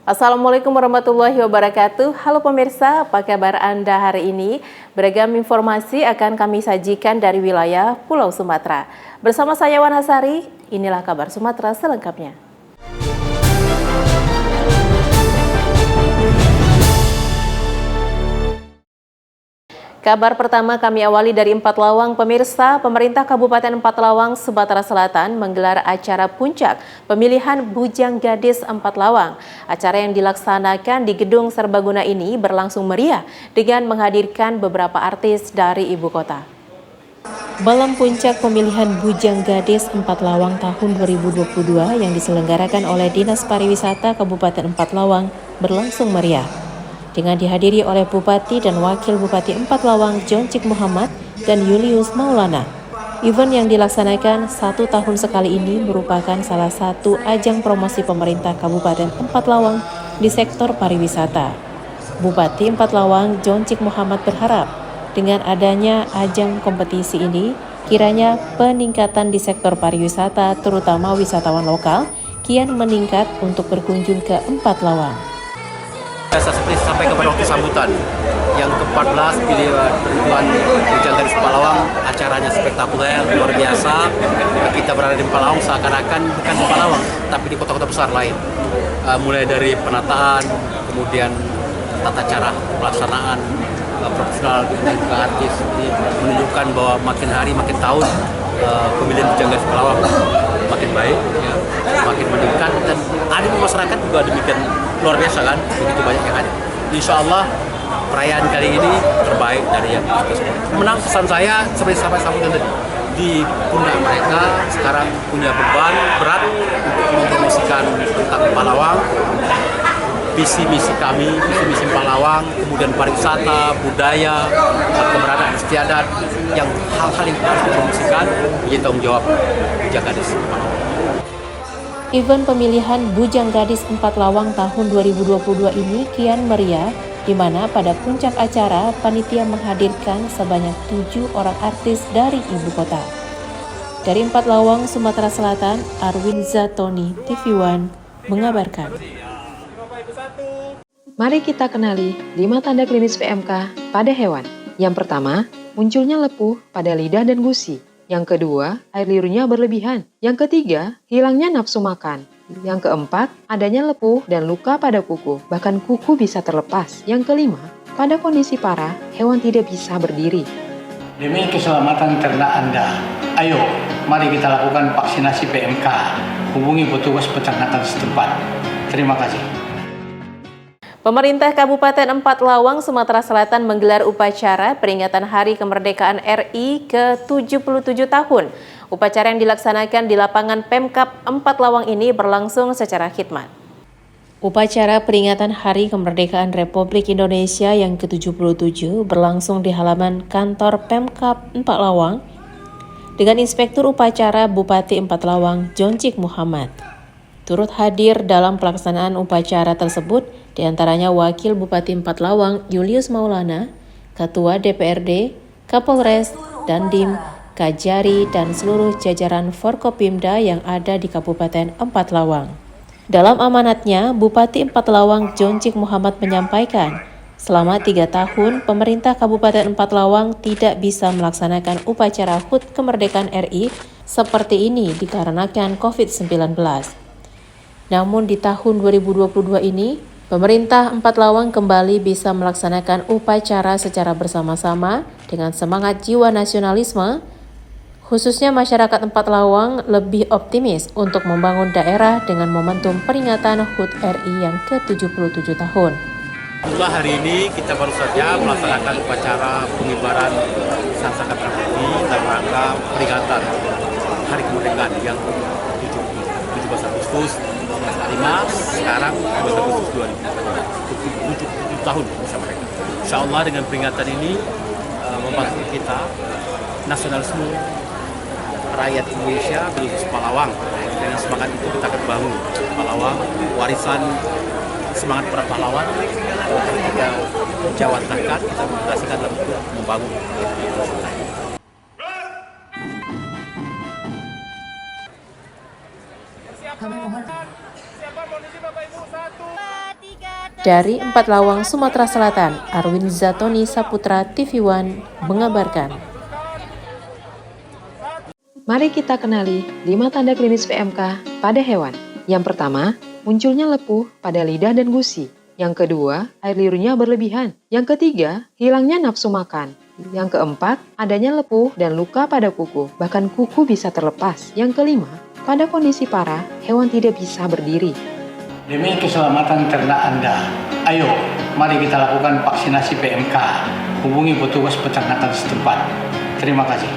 Assalamualaikum warahmatullahi wabarakatuh. Halo pemirsa, apa kabar Anda hari ini? Beragam informasi akan kami sajikan dari wilayah Pulau Sumatera. Bersama saya Wan Hasari, inilah kabar Sumatera selengkapnya. Kabar pertama kami awali dari Empat Lawang. Pemirsa, pemerintah Kabupaten Empat Lawang, Sumatera Selatan menggelar acara puncak pemilihan Bujang Gadis Empat Lawang. Acara yang dilaksanakan di Gedung Serbaguna ini berlangsung meriah dengan menghadirkan beberapa artis dari ibu kota. Malam puncak pemilihan Bujang Gadis Empat Lawang tahun 2022 yang diselenggarakan oleh Dinas Pariwisata Kabupaten Empat Lawang berlangsung meriah, dengan dihadiri oleh Bupati dan Wakil Bupati Empat Lawang Joncik Muhammad dan Julius Maulana. Event yang dilaksanakan 1 tahun sekali ini merupakan salah satu ajang promosi pemerintah Kabupaten Empat Lawang di sektor pariwisata. Bupati Empat Lawang Joncik Muhammad berharap dengan adanya ajang kompetisi ini, kiranya peningkatan di sektor pariwisata terutama wisatawan lokal kian meningkat untuk berkunjung ke Empat Lawang. Saya seperti sampai kepada waktu sambutan yang ke-14 pemilihan Bujang Gadis Empat Lawang, acaranya spektakuler, luar biasa. Kita berada di Empat Lawang seakan-akan bukan Empat Lawang, tapi di kota-kota besar lain. Mulai dari penataan, kemudian tata cara pelaksanaan profesional dan juga artis, ini menunjukkan bahwa makin hari makin tahun pemilihan Bujang Gadis Empat Lawang makin baik, ya, makin meningkat, dan animo masyarakat juga demikian luar biasa kan, begitu banyak yang hadir. Insya Allah perayaan kali ini terbaik dari yang menang. Pesan saya seperti sampai tadi, di pundak mereka sekarang punya beban berat untuk mempromosikan tentang Empat Lawang, visi misi kami, visi misi Empat Lawang, kemudian pariwisata, budaya, keberadaan istiadat, yang hal-hal yang harus dipromosikan menjadi tanggung jawab Bujang Gadis Empat Lawang. Event pemilihan Bujang Gadis Empat Lawang tahun 2022 ini kian meriah, di mana pada puncak acara panitia menghadirkan sebanyak 7 orang artis dari ibu kota. Dari Empat Lawang, Sumatera Selatan, Arwin Zatoni, TV One, mengabarkan. Mari kita kenali 5 tanda klinis PMK pada hewan. Yang pertama, munculnya lepuh pada lidah dan gusi. Yang kedua, air liurnya berlebihan. Yang ketiga, hilangnya nafsu makan. Yang keempat, adanya lepuh dan luka pada kuku, bahkan kuku bisa terlepas. Yang kelima, pada kondisi parah, hewan tidak bisa berdiri. Demi keselamatan ternak Anda, ayo mari kita lakukan vaksinasi PMK. Hubungi petugas peternakan setempat. Terima kasih. Pemerintah Kabupaten Empat Lawang, Sumatera Selatan menggelar upacara peringatan Hari Kemerdekaan RI ke-77 tahun. Upacara yang dilaksanakan di lapangan Pemkab Empat Lawang ini berlangsung secara khidmat. Upacara peringatan Hari Kemerdekaan Republik Indonesia yang ke-77 berlangsung di halaman kantor Pemkab Empat Lawang dengan Inspektur Upacara Bupati Empat Lawang Joncik Muhammad. Turut hadir dalam pelaksanaan upacara tersebut diantaranya Wakil Bupati Empat Lawang Julius Maulana, Ketua DPRD, Kapolres, Dandim, Kajari, dan seluruh jajaran Forkopimda yang ada di Kabupaten Empat Lawang. Dalam amanatnya, Bupati Empat Lawang Joncik Muhammad menyampaikan, selama 3 tahun pemerintah Kabupaten Empat Lawang tidak bisa melaksanakan upacara HUT Kemerdekaan RI seperti ini dikarenakan COVID-19. Namun di tahun 2022 ini, pemerintah Empat Lawang kembali bisa melaksanakan upacara secara bersama-sama dengan semangat jiwa nasionalisme, khususnya masyarakat Empat Lawang lebih optimis untuk membangun daerah dengan momentum peringatan HUT RI yang ke-77 tahun. Alhamdulillah hari ini kita baru saja melaksanakan upacara pengibaran Sangsaka Putih dalam rangka peringatan Hari Kemerdekaan yang 17 Agustus 1945, sekarang 12 Agustus 2077 tahun bisa mereka. Insya Allah dengan peringatan ini membantu kita nasionalisme rakyat Indonesia khusus pahlawan. Dengan semangat itu kita akan bangun pahlawan, warisan semangat para pahlawan. Kita jawantahkan, kita menjelaskan dalam bentuk membangun. Siapa kondisi Bapak Ibu? 1, 2, 3. Dari Empathlawang, Sumatera Selatan, Arwin Zatoni Saputra, TV One mengabarkan. Mari kita kenali 5 tanda klinis PMK pada hewan. Yang pertama, munculnya lepuh pada lidah dan gusi. Yang kedua, air liurnya berlebihan. Yang ketiga, hilangnya nafsu makan. Yang keempat, adanya lepuh dan luka pada kuku, bahkan kuku bisa terlepas. Yang kelima, pada kondisi parah, hewan tidak bisa berdiri. Demi keselamatan ternak Anda, ayo mari kita lakukan vaksinasi PMK. Hubungi petugas peternakan setempat. Terima kasih.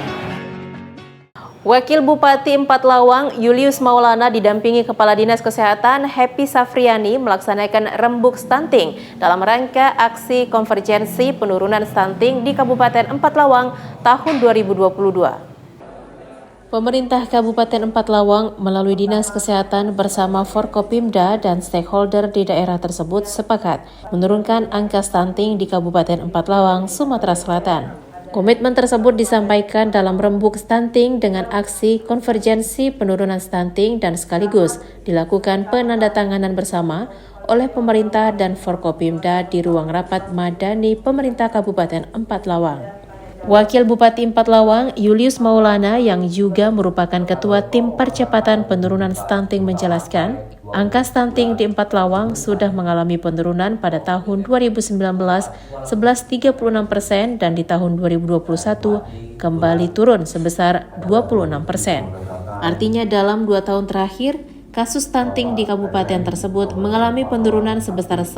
Wakil Bupati Empathlawang Julius Maulana didampingi Kepala Dinas Kesehatan Happy Safriani melaksanakan rembuk stunting dalam rangka aksi konvergensi penurunan stunting di Kabupaten Empathlawang tahun 2022. Pemerintah Kabupaten Empathlawang melalui Dinas Kesehatan bersama Forkopimda dan stakeholder di daerah tersebut sepakat menurunkan angka stunting di Kabupaten Empathlawang, Sumatera Selatan. Komitmen tersebut disampaikan dalam rembuk stunting dengan aksi konvergensi penurunan stunting dan sekaligus dilakukan penandatanganan bersama oleh pemerintah dan Forkopimda di ruang rapat Madani Pemerintah Kabupaten Empathlawang. Wakil Bupati Empathlawang Julius Maulana yang juga merupakan Ketua Tim Percepatan Penurunan Stunting menjelaskan, angka stunting di Empathlawang sudah mengalami penurunan pada tahun 2019 11,36% dan di tahun 2021 kembali turun sebesar 26%. Artinya dalam 2 tahun terakhir, kasus stunting di kabupaten tersebut mengalami penurunan sebesar 10%.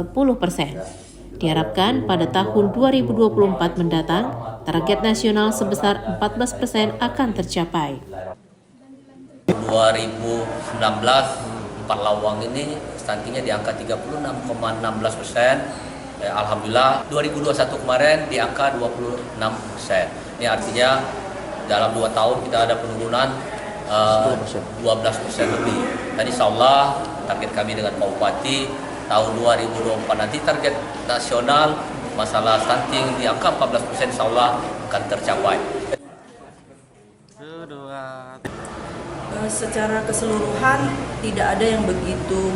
Diharapkan pada tahun 2024 mendatang, target nasional sebesar 14% akan tercapai. 2019 Empathlawang ini stuntingnya di angka 36,16%. Alhamdulillah 2021 kemarin di angka 26%. Ini artinya dalam 2 tahun kita ada penurunan 12% lebih. Dan insya Allah target kami dengan Pak Bupati tahun 2024 nanti target nasional masalah stunting di angka 14% insya Allah akan tercapai. Secara keseluruhan tidak ada yang begitu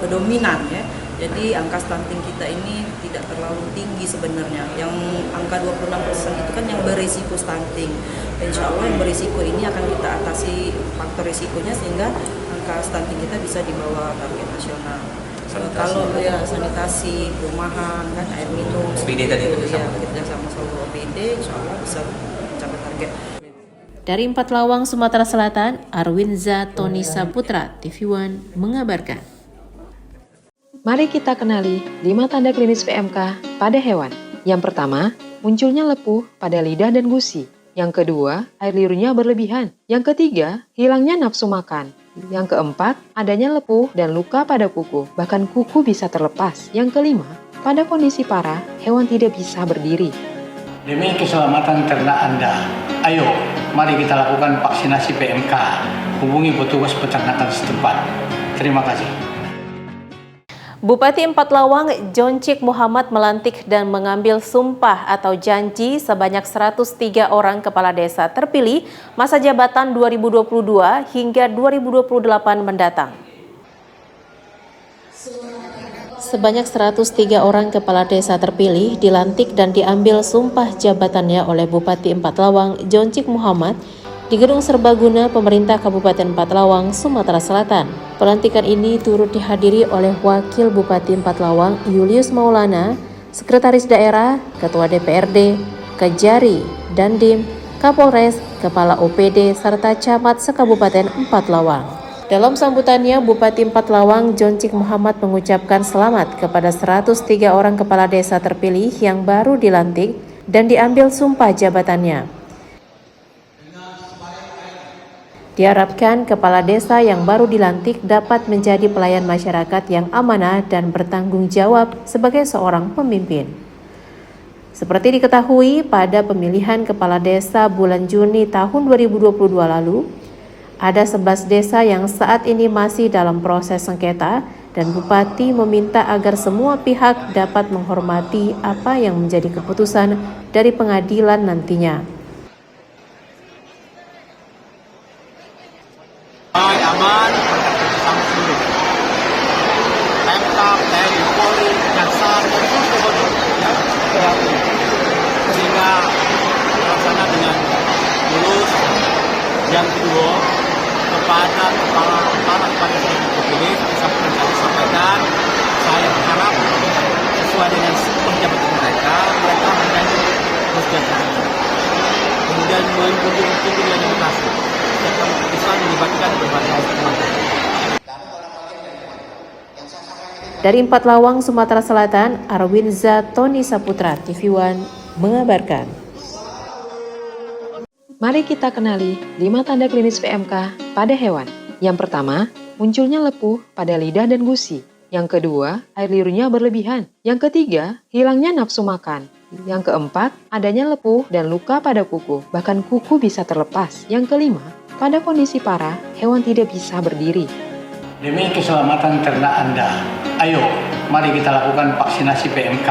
dominan ya. Jadi angka stunting kita ini tidak terlalu tinggi sebenarnya. Yang angka 26% itu kan yang berisiko stunting. Insya Allah yang berisiko ini akan kita atasi faktor risikonya sehingga angka stunting kita bisa di bawah target nasional. Kalau ya sanitasi, perumahan, kan air minum, OPD tadi ya, kita sama OPD, insya Allah bisa mencapai target. Dari Empathlawang, Sumatera Selatan, Arwin Zatoni Saputra, TV One mengabarkan. Mari kita kenali 5 tanda klinis PMK pada hewan. Yang pertama, munculnya lepuh pada lidah dan gusi. Yang kedua, air liurnya berlebihan. Yang ketiga, hilangnya nafsu makan. Yang keempat, adanya lepuh dan luka pada kuku, bahkan kuku bisa terlepas. Yang kelima, pada kondisi parah, hewan tidak bisa berdiri. Demi keselamatan ternak Anda, ayo mari kita lakukan vaksinasi PMK. Hubungi petugas peternakan setempat. Terima kasih. Bupati Empathlawang Joncik Muhammad melantik dan mengambil sumpah atau janji sebanyak 103 orang kepala desa terpilih masa jabatan 2022 hingga 2028 mendatang. Sebanyak 103 orang kepala desa terpilih dilantik dan diambil sumpah jabatannya oleh Bupati Empathlawang Joncik Muhammad di Gedung Serbaguna Pemerintah Kabupaten Empathlawang, Sumatera Selatan. Pelantikan ini turut dihadiri oleh Wakil Bupati Empathlawang Julius Maulana, Sekretaris Daerah, Ketua DPRD, Kejari, Dandim, Kapolres, Kepala OPD, serta Camat Sekabupaten Empathlawang. Dalam sambutannya, Bupati Empathlawang Joncik Muhammad mengucapkan selamat kepada 103 orang kepala desa terpilih yang baru dilantik dan diambil sumpah jabatannya. Diharapkan kepala desa yang baru dilantik dapat menjadi pelayan masyarakat yang amanah dan bertanggung jawab sebagai seorang pemimpin. Seperti diketahui, pada pemilihan kepala desa bulan Juni tahun 2022 lalu, ada 11 desa yang saat ini masih dalam proses sengketa dan Bupati meminta agar semua pihak dapat menghormati apa yang menjadi keputusan dari pengadilan nantinya. Aman, sama seluruh. Pemkab, TNI, Polri, besar dan seluruh sehingga terlaksana dengan mulus. Yang kedua, kepada para saya terpilih seperti yang tadi sampaikan, saya berharap sesuai dengan sumpah jabatan mereka menjadi kesejahteraan. Kemudian menjunjung tinggi demokrasi serta bisa melibatkan berbagai kelompok. Dari Empat Lawang, Sumatera Selatan, Arwinza Tony Saputra, TV One mengabarkan. Mari kita kenali 5 tanda klinis PMK pada hewan. Yang pertama, munculnya lepuh pada lidah dan gusi. Yang kedua, air liurnya berlebihan. Yang ketiga, hilangnya nafsu makan. Yang keempat, adanya lepuh dan luka pada kuku, bahkan kuku bisa terlepas. Yang kelima, pada kondisi parah, hewan tidak bisa berdiri. Demi keselamatan ternak Anda, ayo mari kita lakukan vaksinasi PMK.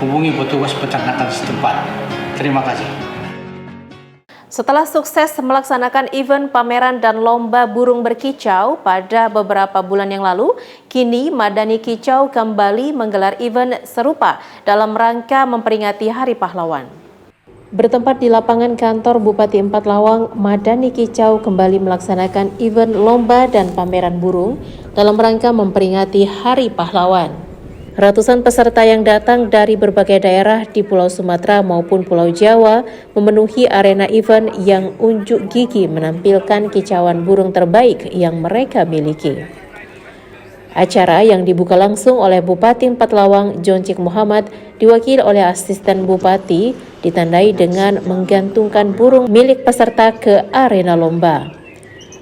Hubungi petugas peternakan setempat. Terima kasih. Setelah sukses melaksanakan event pameran dan lomba burung berkicau pada beberapa bulan yang lalu, kini Madani Kicau kembali menggelar event serupa dalam rangka memperingati Hari Pahlawan. Bertempat di lapangan kantor Bupati Empat Lawang, Madani Kicau kembali melaksanakan event lomba dan pameran burung dalam rangka memperingati Hari Pahlawan. Ratusan peserta yang datang dari berbagai daerah di Pulau Sumatera maupun Pulau Jawa memenuhi arena event yang unjuk gigi menampilkan kicauan burung terbaik yang mereka miliki. Acara yang dibuka langsung oleh Bupati Empat Lawang, Joncik Muhammad, diwakili oleh Asisten Bupati, ditandai dengan menggantungkan burung milik peserta ke arena lomba.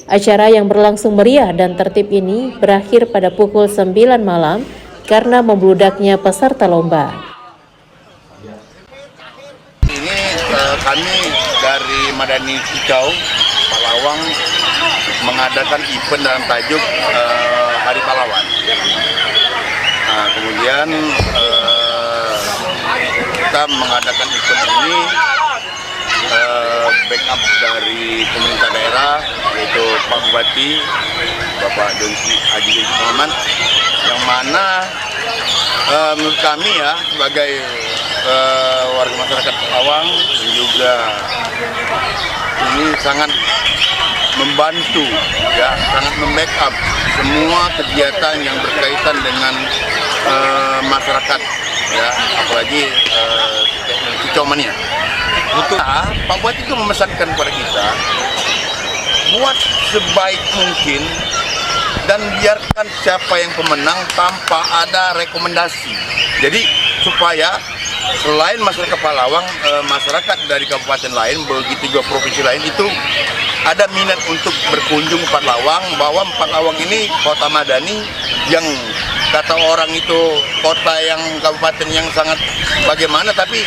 Acara yang berlangsung meriah dan tertib ini berakhir pada pukul 9 malam karena membludaknya peserta lomba. Ini kami dari Madani Kicau, Palawang mengadakan event dalam tajuk Hari Pahlawan. Nah, kemudian kita mengadakan event ini backup dari pemerintah daerah, yaitu Pak Bupati, Bapak Haji Joncik Muhammad, yang mana menurut kami ya sebagai warga masyarakat Palawang dan juga ini sangat membantu ya, sangat membackup semua kegiatan yang berkaitan dengan masyarakat ya, apalagi Kicau Mania. Untuk Pak Bupati itu memesankan kepada kita buat sebaik mungkin dan biarkan siapa yang pemenang tanpa ada rekomendasi. Jadi supaya selain masyarakat Palawang, masyarakat dari kabupaten lain, begitu juga provinsi lain itu ada minat untuk berkunjung Empat Lawang, bahwa Empat Lawang ini kota madani yang kata orang itu kota yang kabupaten yang sangat bagaimana, tapi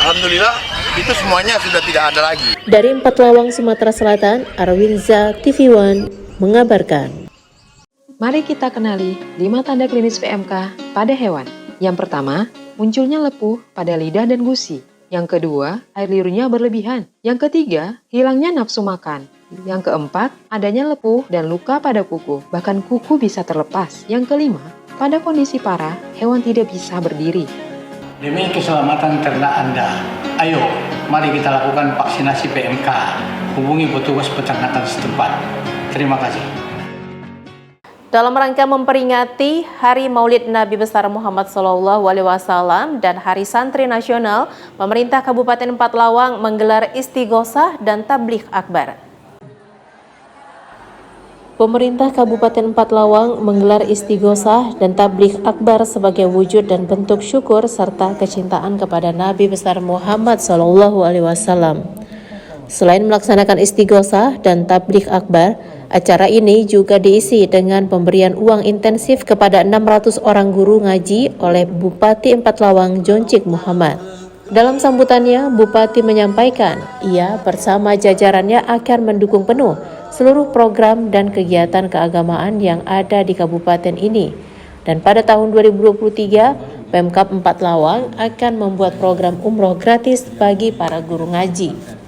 alhamdulillah itu semuanya sudah tidak ada lagi. Dari Empat Lawang, Sumatera Selatan, Arwinza, TV One mengabarkan. Mari kita kenali 5 tanda klinis PMK pada hewan. Yang pertama, munculnya lepuh pada lidah dan gusi. Yang kedua, air liurnya berlebihan. Yang ketiga, hilangnya nafsu makan. Yang keempat, adanya lepuh dan luka pada kuku, bahkan kuku bisa terlepas. Yang kelima, pada kondisi parah, hewan tidak bisa berdiri. Demi keselamatan ternak Anda, ayo mari kita lakukan vaksinasi PMK. Hubungi petugas peternakan setempat. Terima kasih. Dalam rangka memperingati Hari Maulid Nabi Besar Muhammad SAW dan Hari Santri Nasional, pemerintah Kabupaten Empat Lawang menggelar istighosah dan tabligh akbar. Pemerintah Kabupaten Empat Lawang menggelar istighosah dan tabligh akbar sebagai wujud dan bentuk syukur serta kecintaan kepada Nabi Besar Muhammad SAW. Selain melaksanakan istighosah dan tabligh akbar, acara ini juga diisi dengan pemberian uang intensif kepada 600 orang guru ngaji oleh Bupati Empat Lawang Joncik Muhammad. Dalam sambutannya, Bupati menyampaikan ia bersama jajarannya akan mendukung penuh seluruh program dan kegiatan keagamaan yang ada di kabupaten ini. Dan pada tahun 2023, Pemkab Empat Lawang akan membuat program umroh gratis bagi para guru ngaji.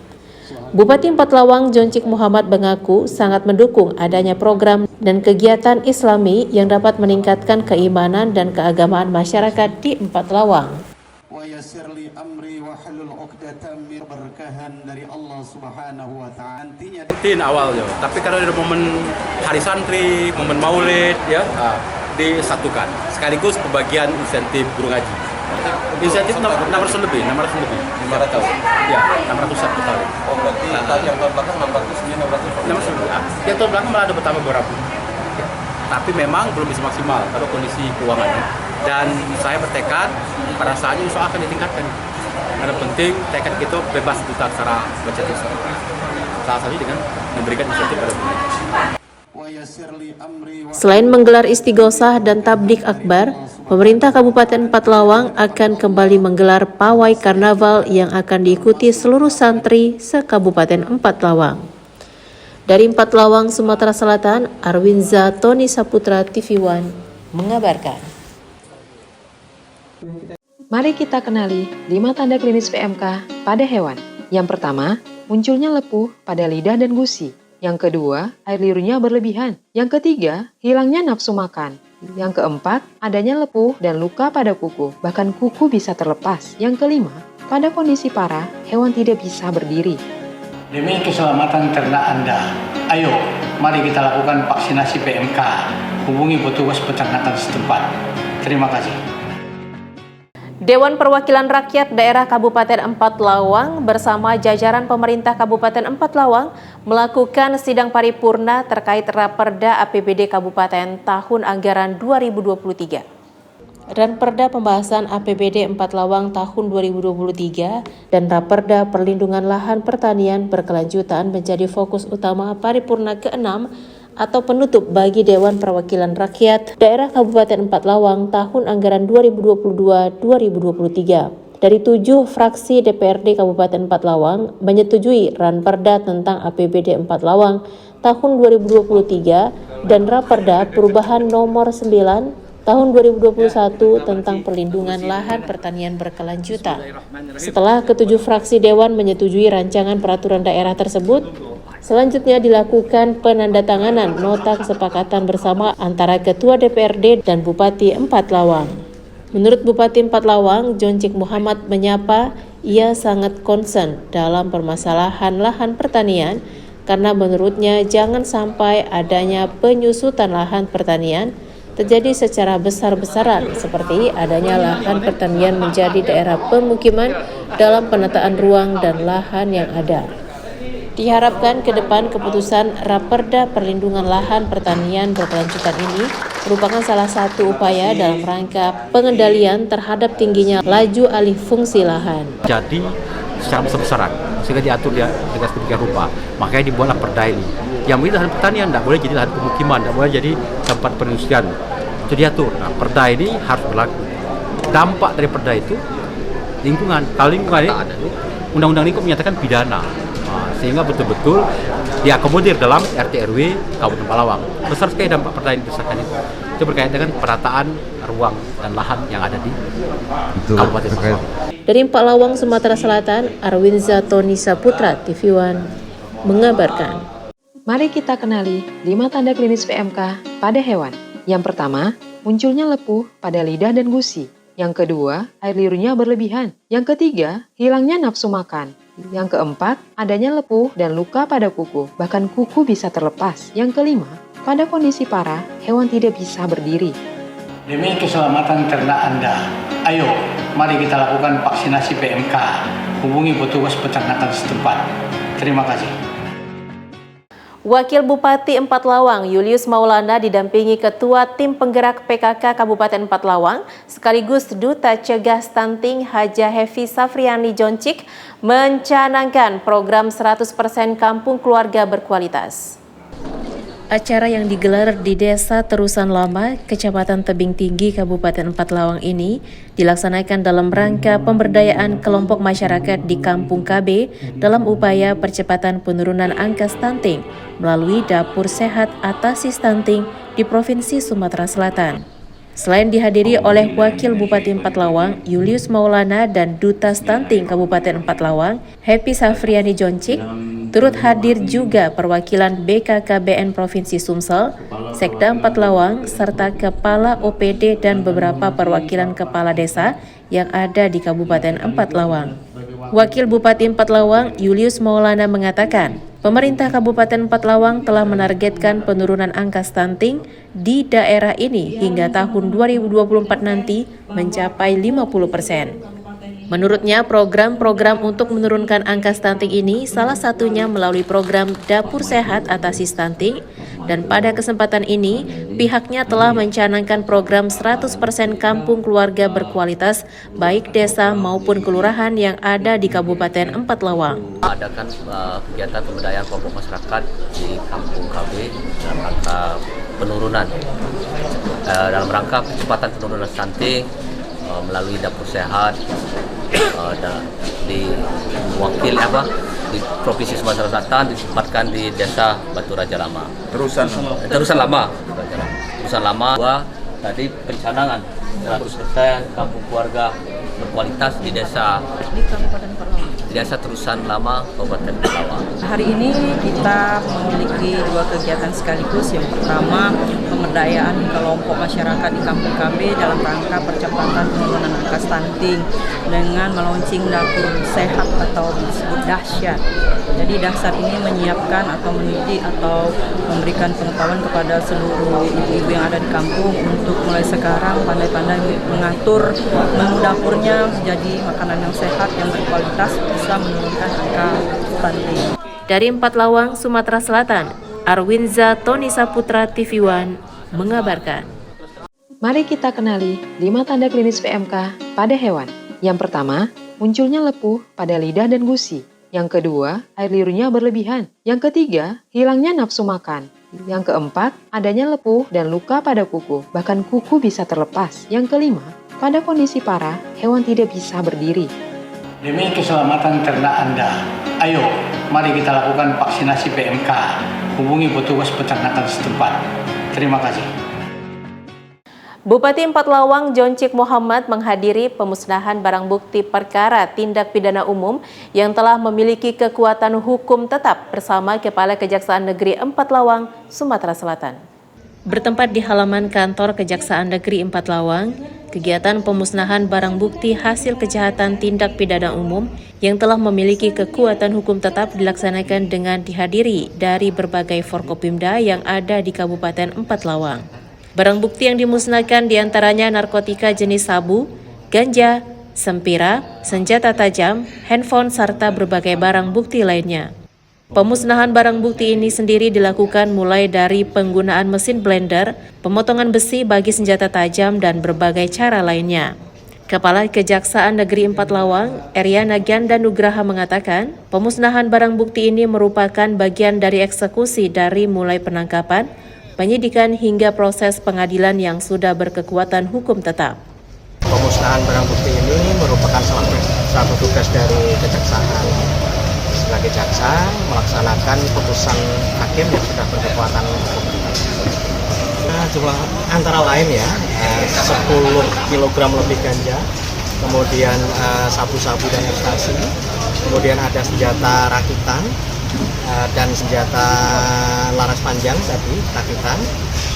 Bupati Empathlawang Joncik Muhammad mengaku sangat mendukung adanya program dan kegiatan Islami yang dapat meningkatkan keimanan dan keagamaan masyarakat di Empathlawang. Wa yassir li amri wa halul 'uqdatam min berkahan dari Allah Subhanahu wa taala. Nantinya Awalnya, tapi kalau ada momen hari santri, momen maulid ya, disatukan. Sekaligus pembagian insentif guru ngaji. Insentif 600 lebih. 500. Ya, 600 satu kali. Oh, berarti yang tahun belakang 600, ini 600 lebih. Yang tahun belakang malah ada bertambah beberapa. Tapi memang belum bisa maksimal kalau kondisi keuangannya. Dan saya bertekad pada saatnya insya Allah akan ditingkatkan. Karena penting tekad kita bebas buta secara budget. Salah satunya dengan memberikan insentif pada guru ngaji. Selain menggelar istighosah dan tablik akbar, pemerintah Kabupaten Empathlawang akan kembali menggelar pawai karnaval yang akan diikuti seluruh santri se-Kabupaten Empathlawang. Dari Empathlawang, Sumatera Selatan, Arwinza Tony Saputra TV One mengabarkan. Mari kita kenali 5 tanda klinis PMK pada hewan. Yang pertama, munculnya lepuh pada lidah dan gusi. Yang kedua, air liurnya berlebihan. Yang ketiga, hilangnya nafsu makan. Yang keempat, adanya lepuh dan luka pada kuku, bahkan kuku bisa terlepas. Yang kelima, pada kondisi parah, hewan tidak bisa berdiri. Demi keselamatan ternak Anda, ayo mari kita lakukan vaksinasi PMK. Hubungi petugas peternakan setempat. Terima kasih. Dewan Perwakilan Rakyat Daerah Kabupaten Empathlawang bersama jajaran pemerintah Kabupaten Empathlawang melakukan sidang paripurna terkait Raperda APBD Kabupaten tahun anggaran 2023. Ranperda pembahasan APBD Empathlawang tahun 2023 dan Raperda Perlindungan Lahan Pertanian Berkelanjutan menjadi fokus utama paripurna ke-6 atau penutup bagi Dewan Perwakilan Rakyat Daerah Kabupaten Empathlawang tahun anggaran 2022-2023. Dari 7 fraksi DPRD Kabupaten Empathlawang menyetujui Ranperda tentang APBD Empathlawang tahun 2023 dan Raperda Perubahan Nomor 9 tahun 2021 tentang Perlindungan Lahan Pertanian Berkelanjutan. Setelah ke-7 fraksi Dewan menyetujui rancangan peraturan daerah tersebut, selanjutnya dilakukan penandatanganan nota kesepakatan bersama antara Ketua DPRD dan Bupati Empathlawang. Menurut Bupati Empathlawang, Joncik Muhammad menyapa, ia sangat concern dalam permasalahan lahan pertanian karena menurutnya jangan sampai adanya penyusutan lahan pertanian terjadi secara besar-besaran seperti adanya lahan pertanian menjadi daerah pemukiman dalam penataan ruang dan lahan yang ada. Diharapkan ke depan keputusan Raperda Perlindungan Lahan Pertanian Berkelanjutan ini merupakan salah satu upaya dalam rangka pengendalian terhadap tingginya laju alih fungsi lahan. Jadi secara besar-besaran sehingga diatur dia dengan sedemikian rupa. Makanya dibuatlah perda ini. Yang menjadi lahan pertanian tidak boleh jadi lahan pemukiman, tidak boleh jadi tempat pengungsian. Itu diatur. Nah, perda ini harus berlaku. Dampak dari perda itu lingkungan. Kalau lingkungan ini Undang-Undang Lingkup menyatakan pidana. Sehingga betul-betul diakomodir dalam RT RW Kabupaten Empathlawang. Besar sekali dampak perda yang disahkan itu. Itu berkaitan dengan penataan ruang dan lahan yang ada di Kabupaten Empathlawang. Dari Empathlawang, Sumatera Selatan, Arwinza Tony Saputra TV One mengabarkan. Mari kita kenali 5 tanda klinis PMK pada hewan. Yang pertama, munculnya lepuh pada lidah dan gusi. Yang kedua, air liurnya berlebihan. Yang ketiga, hilangnya nafsu makan. Yang keempat, adanya lepuh dan luka pada kuku, bahkan kuku bisa terlepas. Yang kelima, pada kondisi parah, hewan tidak bisa berdiri. Demi keselamatan ternak Anda, ayo mari kita lakukan vaksinasi PMK. Hubungi petugas peternakan setempat. Terima kasih. Wakil Bupati Empathlawang Julius Maulana didampingi Ketua Tim Penggerak PKK Kabupaten Empathlawang sekaligus Duta Cegah Stunting Haja Hefi Safriani Joncik mencanangkan program 100% Kampung Keluarga Berkualitas. Acara yang digelar di Desa Terusan Lama, Kecamatan Tebing Tinggi, Kabupaten Empathlawang ini dilaksanakan dalam rangka pemberdayaan kelompok masyarakat di Kampung KB dalam upaya percepatan penurunan angka stunting melalui Dapur Sehat Atasi Stunting di Provinsi Sumatera Selatan. Selain dihadiri oleh Wakil Bupati Empat Lawang, Julius Maulana dan Duta Stunting Kabupaten Empat Lawang, Happy Safriani Joncik, turut hadir juga perwakilan BKKBN Provinsi Sumsel, Sekda Empat Lawang, serta Kepala OPD dan beberapa perwakilan kepala desa yang ada di Kabupaten Empat Lawang. Wakil Bupati Empat Lawang, Julius Maulana mengatakan, pemerintah Kabupaten Empat Lawang telah menargetkan penurunan angka stunting di daerah ini hingga tahun 2024 nanti mencapai 50%. Menurutnya, program-program untuk menurunkan angka stunting ini salah satunya melalui program Dapur Sehat Atasi Stunting, dan pada kesempatan ini pihaknya telah mencanangkan program 100% kampung keluarga berkualitas baik desa maupun kelurahan yang ada di Kabupaten Empat Lawang. Adakan kegiatan pemberdayaan kelompok masyarakat di Kampung KB dalam rangka penurunan, dalam rangka percepatan penurunan stunting melalui Dapur Sehat di di Provinsi Sumatera Selatan ditempatkan di Desa Batu Raja Lama. Terusan lama. Tadi pencanangan 100% kampung keluarga berkualitas di desa Terusan Lama Kabupaten Lawang. Hari ini kita memiliki dua kegiatan sekaligus. Yang pertama, pemberdayaan kelompok masyarakat di Kampung KB dalam rangka percepatan penurunan angka stunting dengan melaunching dapur sehat atau disebut dahsyat. Jadi dahsyat ini menyiapkan atau mendidik atau memberikan pengetahuan kepada seluruh ibu-ibu yang ada di kampung untuk mulai sekarang pandai-pandai mengatur menu dapurnya menjadi makanan yang sehat, yang berkualitas, bisa menurunkan angka stunting. Dari Empat Lawang, Sumatera Selatan, Arwinza Tony Saputra TV One mengabarkan. Mari kita kenali 5 tanda klinis PMK pada hewan. Yang pertama, munculnya lepuh pada lidah dan gusi. Yang kedua, air liurnya berlebihan. Yang ketiga, hilangnya nafsu makan. Yang keempat, adanya lepuh dan luka pada kuku, bahkan kuku bisa terlepas. Yang kelima, pada kondisi parah, hewan tidak bisa berdiri. Demi keselamatan ternak Anda, ayo mari kita lakukan vaksinasi PMK. Hubungi petugas peternakan setempat. Terima kasih. Bupati Empat Lawang Joncik Muhammad menghadiri pemusnahan barang bukti perkara tindak pidana umum yang telah memiliki kekuatan hukum tetap bersama Kepala Kejaksaan Negeri Empat Lawang, Sumatera Selatan. Bertempat di halaman kantor Kejaksaan Negeri Empat Lawang, kegiatan pemusnahan barang bukti hasil kejahatan tindak pidana umum yang telah memiliki kekuatan hukum tetap dilaksanakan dengan dihadiri dari berbagai Forkopimda yang ada di Kabupaten Empat Lawang. Barang bukti yang dimusnahkan diantaranya narkotika jenis sabu, ganja, sempira, senjata tajam, handphone, serta berbagai barang bukti lainnya. Pemusnahan barang bukti ini sendiri dilakukan mulai dari penggunaan mesin blender, pemotongan besi bagi senjata tajam, dan berbagai cara lainnya. Kepala Kejaksaan Negeri Empat Lawang, Eriana Gyanda Nugraha mengatakan, pemusnahan barang bukti ini merupakan bagian dari eksekusi dari mulai penangkapan, penyidikan hingga proses pengadilan yang sudah berkekuatan hukum tetap. Pemusnahan barang bukti ini merupakan satu tugas dari Kejaksaan. Sebagai jaksa melaksanakan putusan hakim yang sudah berkekuatan hukum. Nah, jumlah antara lain ya 10 kg lebih ganja, kemudian sabu-sabu dan ekstasi, kemudian ada senjata rakitan dan senjata laras panjang tadi rakitan,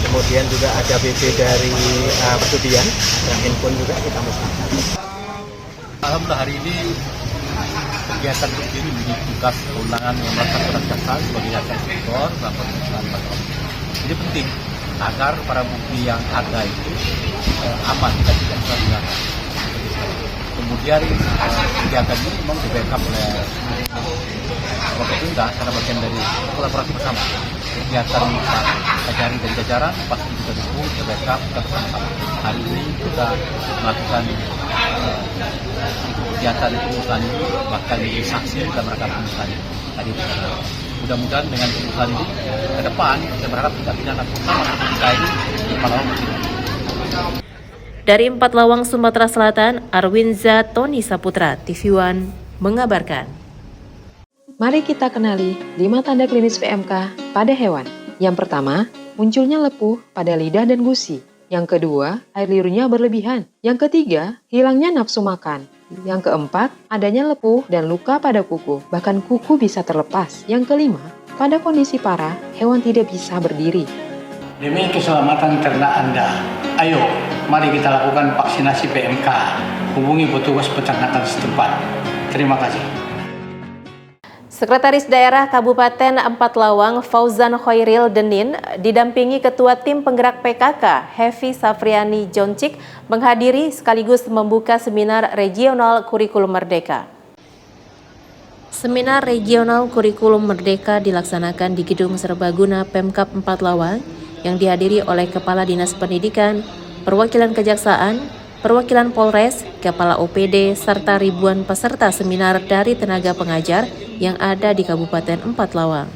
kemudian juga ada BB dari perjudian dan handphone juga kita musnahkan. Alhamdulillah hari ini kegiatan ini menjadi tugas kewenangan yang melaksanakan kejaksaan sebagai jaksa eksekutor dalam pemusnahan barang bukti. Jadi penting agar para bukti yang ada itu aman dan tidak bisa digunakan. Kemudian kegiatan ini memang di-backup oleh Forkopimda karena bagian dari kolaborasi bersama. Kegiatan Kajari dan jajaran pasti juga dukung di-backup kita bersama-sama. Hari ini kita melakukan kegiatan pemusnahan ini bahkan menjadi saksi dalam rangka pemusnahan ini. Tadi mudah-mudahan dengan pemusnahan ini ke depan kita berharap tidak pidana bersama kita ini Palawang tidak. Dari Empat Lawang, Sumatera Selatan, Arwinza Tony Saputra TV One mengabarkan. Mari kita kenali 5 tanda klinis PMK pada hewan. Yang pertama, munculnya lepuh pada lidah dan gusi. Yang kedua, air liurnya berlebihan. Yang ketiga, hilangnya nafsu makan. Yang keempat, adanya lepuh dan luka pada kuku, bahkan kuku bisa terlepas. Yang kelima, pada kondisi parah, hewan tidak bisa berdiri. Demi keselamatan ternak Anda, ayo mari kita lakukan vaksinasi PMK. Hubungi petugas peternakan setempat. Terima kasih. Sekretaris Daerah Kabupaten Empat Lawang Fauzan Khairil Denin didampingi Ketua Tim Penggerak PKK Hevi Safriani Joncik menghadiri sekaligus membuka seminar regional kurikulum merdeka. Seminar regional kurikulum merdeka dilaksanakan di Gedung Serbaguna Pemkab Empat Lawang yang dihadiri oleh Kepala Dinas Pendidikan, perwakilan Kejaksaan, perwakilan Polres, Kepala OPD, serta ribuan peserta seminar dari tenaga pengajar yang ada di Kabupaten Empat Lawang.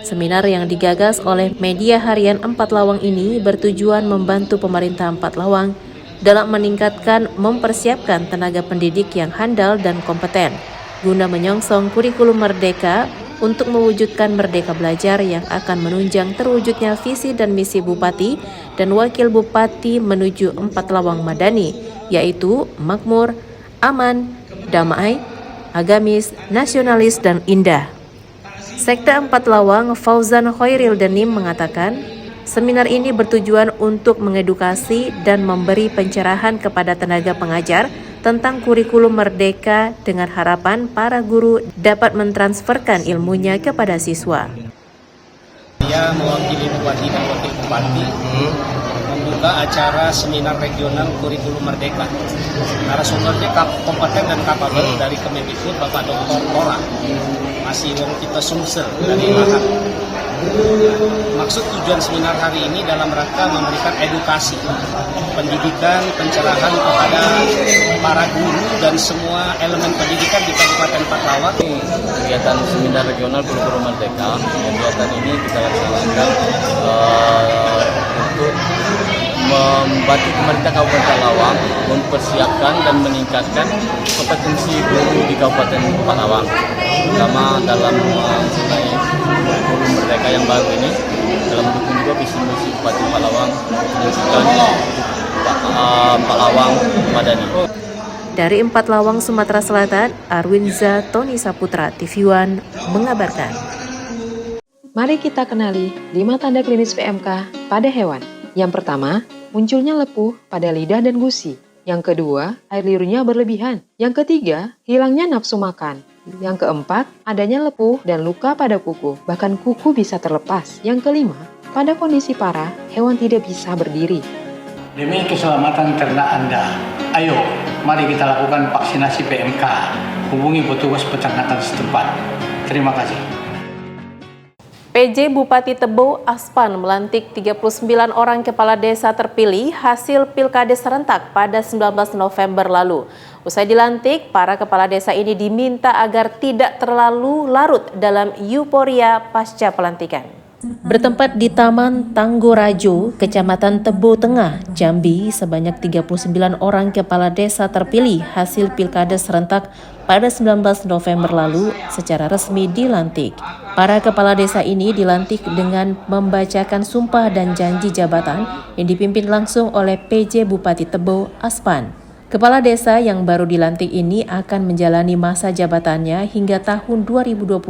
Seminar yang digagas oleh Media Harian Empat Lawang ini bertujuan membantu pemerintah Empat Lawang dalam meningkatkan mempersiapkan tenaga pendidik yang handal dan kompeten, guna menyongsong kurikulum merdeka untuk mewujudkan Merdeka Belajar yang akan menunjang terwujudnya visi dan misi Bupati dan Wakil Bupati menuju Empat Lawang Madani, yaitu makmur, aman, damai, agamis, nasionalis, dan indah. Sekda Empat Lawang Fauzan Khairil Denim mengatakan, seminar ini bertujuan untuk mengedukasi dan memberi pencerahan kepada tenaga pengajar tentang kurikulum merdeka dengan harapan para guru dapat mentransferkan ilmunya kepada siswa. Saya mewakili Bupati dan Wakil Bupati membuka acara seminar regional kurikulum merdeka. Narasumbernya kompeten dan kapabel dari Kemendikbud Bapak Dr. Tora, masih wong kita Sumsel dari Lahat. Maksud tujuan seminar hari ini dalam rangka memberikan edukasi, pendidikan, pencerahan kepada para guru dan semua elemen pendidikan di Kabupaten Empat Lawang. Kegiatan seminar regional kurikulum merdeka, kegiatan ini kita laksanakan untuk membantu pemerintah Kabupaten Lawang mempersiapkan dan meningkatkan kompetensi guru di Kabupaten Empat Lawang, terutama dalam mengenai kurikulum merdeka yang baru ini, dalam mendukung juga visi misi Bupati Empat Lawang menunjukkan Empat Lawang Madani. Dari Empat Lawang, Sumatera Selatan, Arwinza Tony Saputra, TV One mengabarkan. Mari kita kenali 5 tanda klinis PMK pada hewan. Yang pertama, munculnya lepuh pada lidah dan gusi. Yang kedua, air liurnya berlebihan. Yang ketiga, hilangnya nafsu makan. Yang keempat, adanya lepuh dan luka pada kuku, bahkan kuku bisa terlepas. Yang kelima, pada kondisi parah, hewan tidak bisa berdiri. Demi keselamatan ternak Anda, ayo mari kita lakukan vaksinasi PMK. Hubungi petugas peternakan setempat. Terima kasih. PJ Bupati Tebo Aspan melantik 39 orang kepala desa terpilih hasil Pilkades serentak pada 19 November lalu. Usai dilantik, para kepala desa ini diminta agar tidak terlalu larut dalam euforia pasca pelantikan. Bertempat di Taman Tanggorajo, Kecamatan Tebo Tengah, Jambi, sebanyak 39 orang kepala desa terpilih hasil Pilkades serentak pada 19 November lalu secara resmi dilantik. Para kepala desa ini dilantik dengan membacakan sumpah dan janji jabatan yang dipimpin langsung oleh PJ Bupati Tebo Aspan. Kepala desa yang baru dilantik ini akan menjalani masa jabatannya hingga tahun 2028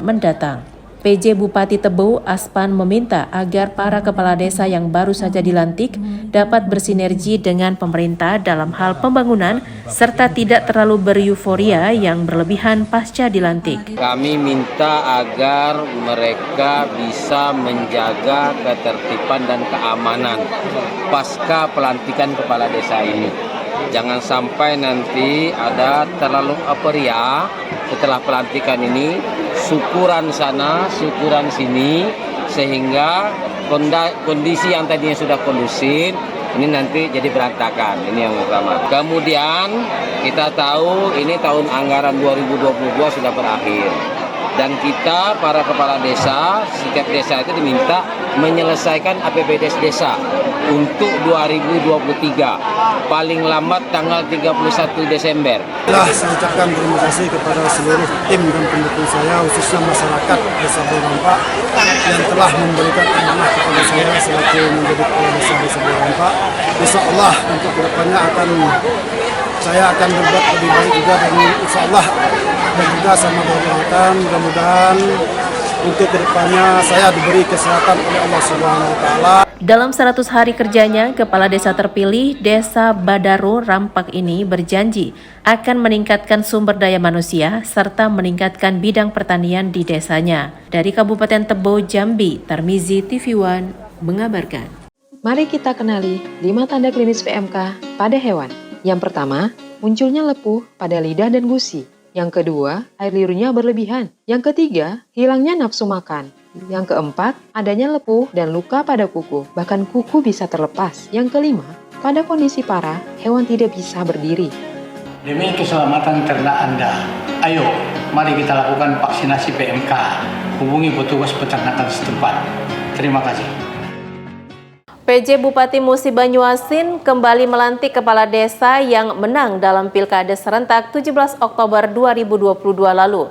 mendatang. PJ Bupati Tebo Aspan meminta agar para kepala desa yang baru saja dilantik dapat bersinergi dengan pemerintah dalam hal pembangunan serta tidak terlalu bereuforia yang berlebihan pasca dilantik. Kami minta agar mereka bisa menjaga ketertiban dan keamanan pasca pelantikan kepala desa ini. Jangan sampai nanti ada terlalu euforia setelah pelantikan ini, syukuran sana, syukuran sini, sehingga kondisi yang tadinya sudah kondusif, ini nanti jadi berantakan. Ini yang pertama. Kemudian kita tahu ini tahun anggaran 2022 sudah berakhir. Dan kita para kepala desa, setiap desa itu diminta menyelesaikan APBDes desa untuk 2023 paling lambat tanggal 31 Desember. Saya ucapkan terima kasih kepada seluruh tim dan pendukung saya, khususnya masyarakat Desa Boyrampak yang telah memberikan amanah kepada saya selaku menjadi kepala desa Desa Boyrampak. Insya Allah untuk kedepannya saya akan berbuat lebih baik juga, dan insya Allah dan juga sama doakan mudah-mudahan untuk kedepannya saya diberi kesehatan oleh Allah Subhanahu Wa Taala. Dalam 100 hari kerjanya, Kepala Desa terpilih Desa Badaro Rampak ini berjanji akan meningkatkan sumber daya manusia serta meningkatkan bidang pertanian di desanya. Dari Kabupaten Tebo, Jambi, Tarmizi TV One mengabarkan. Mari kita kenali 5 tanda klinis PMK pada hewan. Yang pertama, munculnya lepuh pada lidah dan gusi. Yang kedua, air liurnya berlebihan. Yang ketiga, hilangnya nafsu makan. Yang keempat, adanya lepuh dan luka pada kuku, bahkan kuku bisa terlepas. Yang kelima, pada kondisi parah, hewan tidak bisa berdiri. Demi keselamatan ternak Anda, ayo mari kita lakukan vaksinasi PMK. Hubungi petugas peternakan setempat. Terima kasih. PJ Bupati Musi Banyuasin kembali melantik kepala desa yang menang dalam Pilkada serentak 17 Oktober 2022 lalu.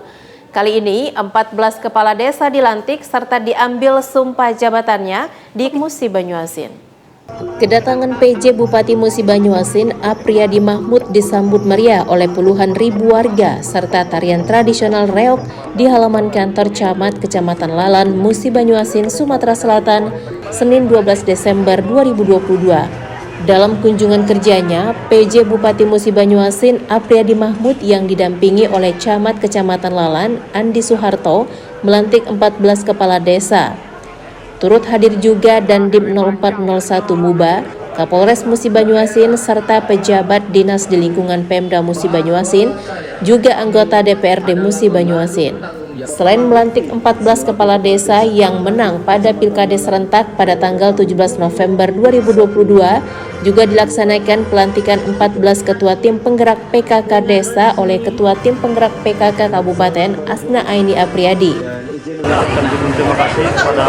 Kali ini 14 kepala desa dilantik serta diambil sumpah jabatannya di Musi Banyuasin. Kedatangan PJ Bupati Musi Banyuasin, Apriyadi Mahmud disambut meriah oleh puluhan ribu warga serta tarian tradisional reog di halaman kantor camat Kecamatan Lalan, Musi Banyuasin, Sumatera Selatan, Senin 12 Desember 2022. Dalam kunjungan kerjanya, PJ Bupati Musi Banyuasin, Apriyadi Mahmud yang didampingi oleh Camat Kecamatan Lalan, Andi Suharto, melantik 14 kepala desa. Turut hadir juga Dandim 0401 Muba, Kapolres Musi Banyuasin, serta pejabat dinas di lingkungan Pemda Musi Banyuasin, juga anggota DPRD Musi Banyuasin. Selain melantik 14 kepala desa yang menang pada Pilkada serentak pada tanggal 17 November 2022, juga dilaksanakan pelantikan 14 ketua tim penggerak PKK desa oleh Ketua Tim Penggerak PKK Kabupaten Asna Aini Apriyadi. Terima kasih kepada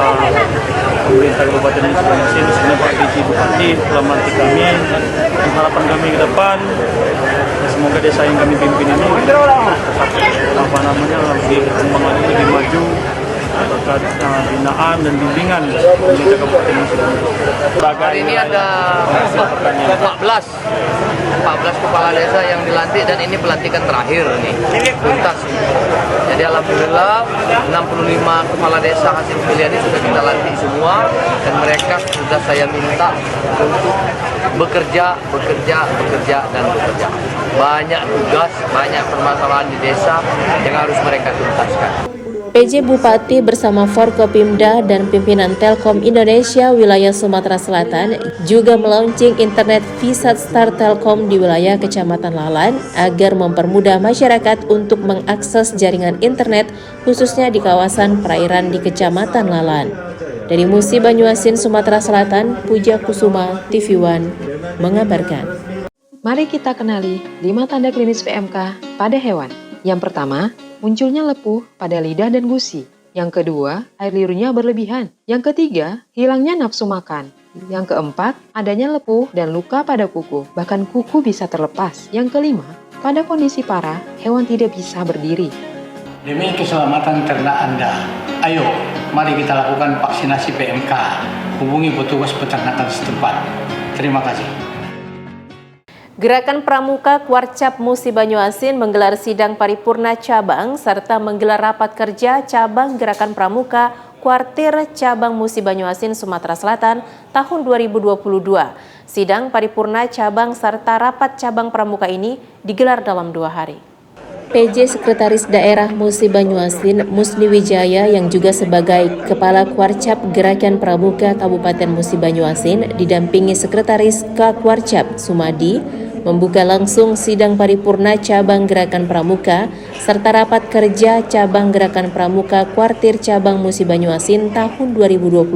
pemerintah Kabupaten Musi Banyuasin, khususnya Pak PJ Bupati telah melantik kami. Dan harapan kami ke depan, semoga desa yang kami pimpin ini lebih berkembang lagi, lebih maju berkat binaan dan bimbingan pemerintah Kabupaten Musi Banyuasin. Hari ini ada 14 kepala desa yang dilantik dan ini pelantikan terakhir nih, tuntas. Jadi alhamdulillah 65 kepala desa hasil pemilihan ini sudah kita lantik semua, dan mereka sudah saya minta untuk bekerja. Banyak tugas, banyak permasalahan di desa yang harus mereka tuntaskan. PJ Bupati bersama Forkopimda dan pimpinan Telkom Indonesia wilayah Sumatera Selatan juga melaunching internet Visat Star Telkom di wilayah Kecamatan Lalan agar mempermudah masyarakat untuk mengakses jaringan internet khususnya di kawasan perairan di Kecamatan Lalan. Dari Musi Banyuasin, Sumatera Selatan, Puja Kusuma, TV One mengabarkan. Mari kita kenali 5 tanda klinis PMK pada hewan. Yang pertama, munculnya lepuh pada lidah dan gusi. Yang kedua, air liurnya berlebihan. Yang ketiga, hilangnya nafsu makan. Yang keempat, adanya lepuh dan luka pada kuku, bahkan kuku bisa terlepas. Yang kelima, pada kondisi parah, hewan tidak bisa berdiri. Demi keselamatan ternak Anda, ayo mari kita lakukan vaksinasi PMK. Hubungi petugas peternakan setempat. Terima kasih. Gerakan Pramuka Kuarcap Musi Banyuasin menggelar sidang paripurna cabang serta menggelar rapat kerja cabang Gerakan Pramuka Kuartir Cabang Musi Banyuasin, Sumatera Selatan tahun 2022. Sidang paripurna cabang serta rapat cabang pramuka ini digelar dalam 2 hari. PJ Sekretaris Daerah Musi Banyuasin, Musni Wijaya yang juga sebagai Kepala Kuarcap Gerakan Pramuka Kabupaten Musi Banyuasin didampingi Sekretaris K-Kuarcap Sumadi membuka langsung sidang paripurna cabang Gerakan Pramuka serta rapat kerja cabang Gerakan Pramuka Kuartir Cabang Musi Banyuasin tahun 2022.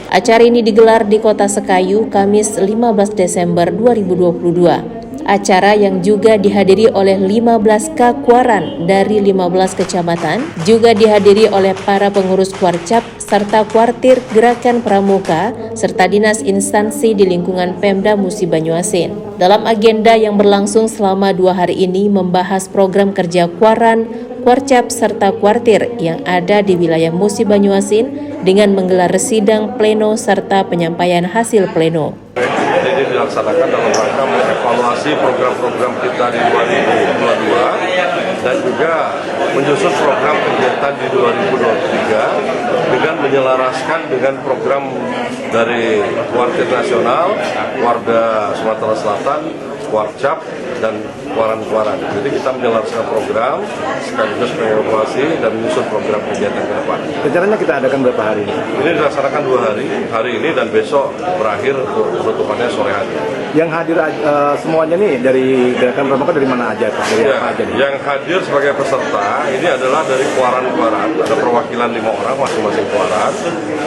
Acara ini digelar di Kota Sekayu, Kamis 15 Desember 2022. Acara yang juga dihadiri oleh 15 kakwaran dari 15 kecamatan, juga dihadiri oleh para pengurus Kuarcap serta kuartir Gerakan Pramuka serta dinas instansi di lingkungan Pemda Musi Banyuasin. Dalam agenda yang berlangsung selama 2 hari ini membahas program kerja Kuaran, Kuarcap serta kuartir yang ada di wilayah Musi Banyuasin dengan menggelar sidang pleno serta penyampaian hasil pleno. Ini dilaksanakan dalam rangka mengevaluasi program-program kita di 2022 dan juga menyusun program kegiatan di 2023 dengan menyelaraskan dengan program dari Kuartir Nasional, Warga Sumatera Selatan, Kuarcap, dan Kuaran-Kuaran. Jadi kita menyelaraskan program sekaligus mengevaluasi dan menyusun program kegiatan ke depan. Rencananya kita adakan berapa hari ini? Ini dilaksanakan 2 hari ini dan besok berakhir penutupannya sore hari. Yang hadir semuanya nih dari Gerakan Pramuka dari mana aja Pak? Dari apa aja nih? Yang hadir sebagai peserta ini adalah dari Kuaran-Kuaran, ada perwakilan 5 orang masing-masing Kuaran,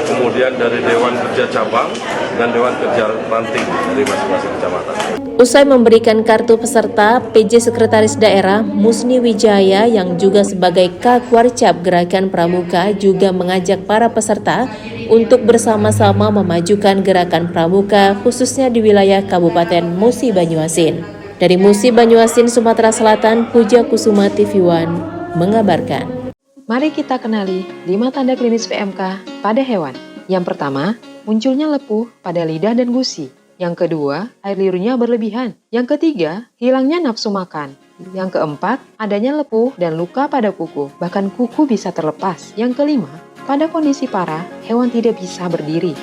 kemudian dari Dewan Kerja Cabang dan Dewan Kerja Ranting dari masing-masing kecamatan. Usai memberikan kartu peserta, PJ Sekretaris Daerah Musni Wijaya yang juga sebagai Kakwarcap Gerakan Pramuka juga mengajak para peserta untuk bersama-sama memajukan Gerakan Pramuka khususnya di wilayah Kabupaten Musi Banyuasin. Dari Musi Banyuasin, Sumatera Selatan, Puja Kusuma TV One mengabarkan. Mari kita kenali 5 tanda klinis PMK pada hewan. Yang pertama, munculnya lepuh pada lidah dan gusi. Yang kedua, air liurnya berlebihan. Yang ketiga, hilangnya nafsu makan. Yang keempat, adanya lepuh dan luka pada kuku, bahkan kuku bisa terlepas. Yang kelima, pada kondisi parah, hewan tidak bisa berdiri.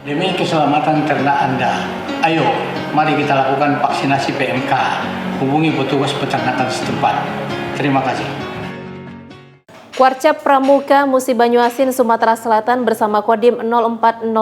Demi keselamatan ternak Anda, ayo mari kita lakukan vaksinasi PMK. Hubungi petugas peternakan setempat. Terima kasih. Kuarcap Pramuka Musi Banyuasin, Sumatera Selatan bersama Kodim 0401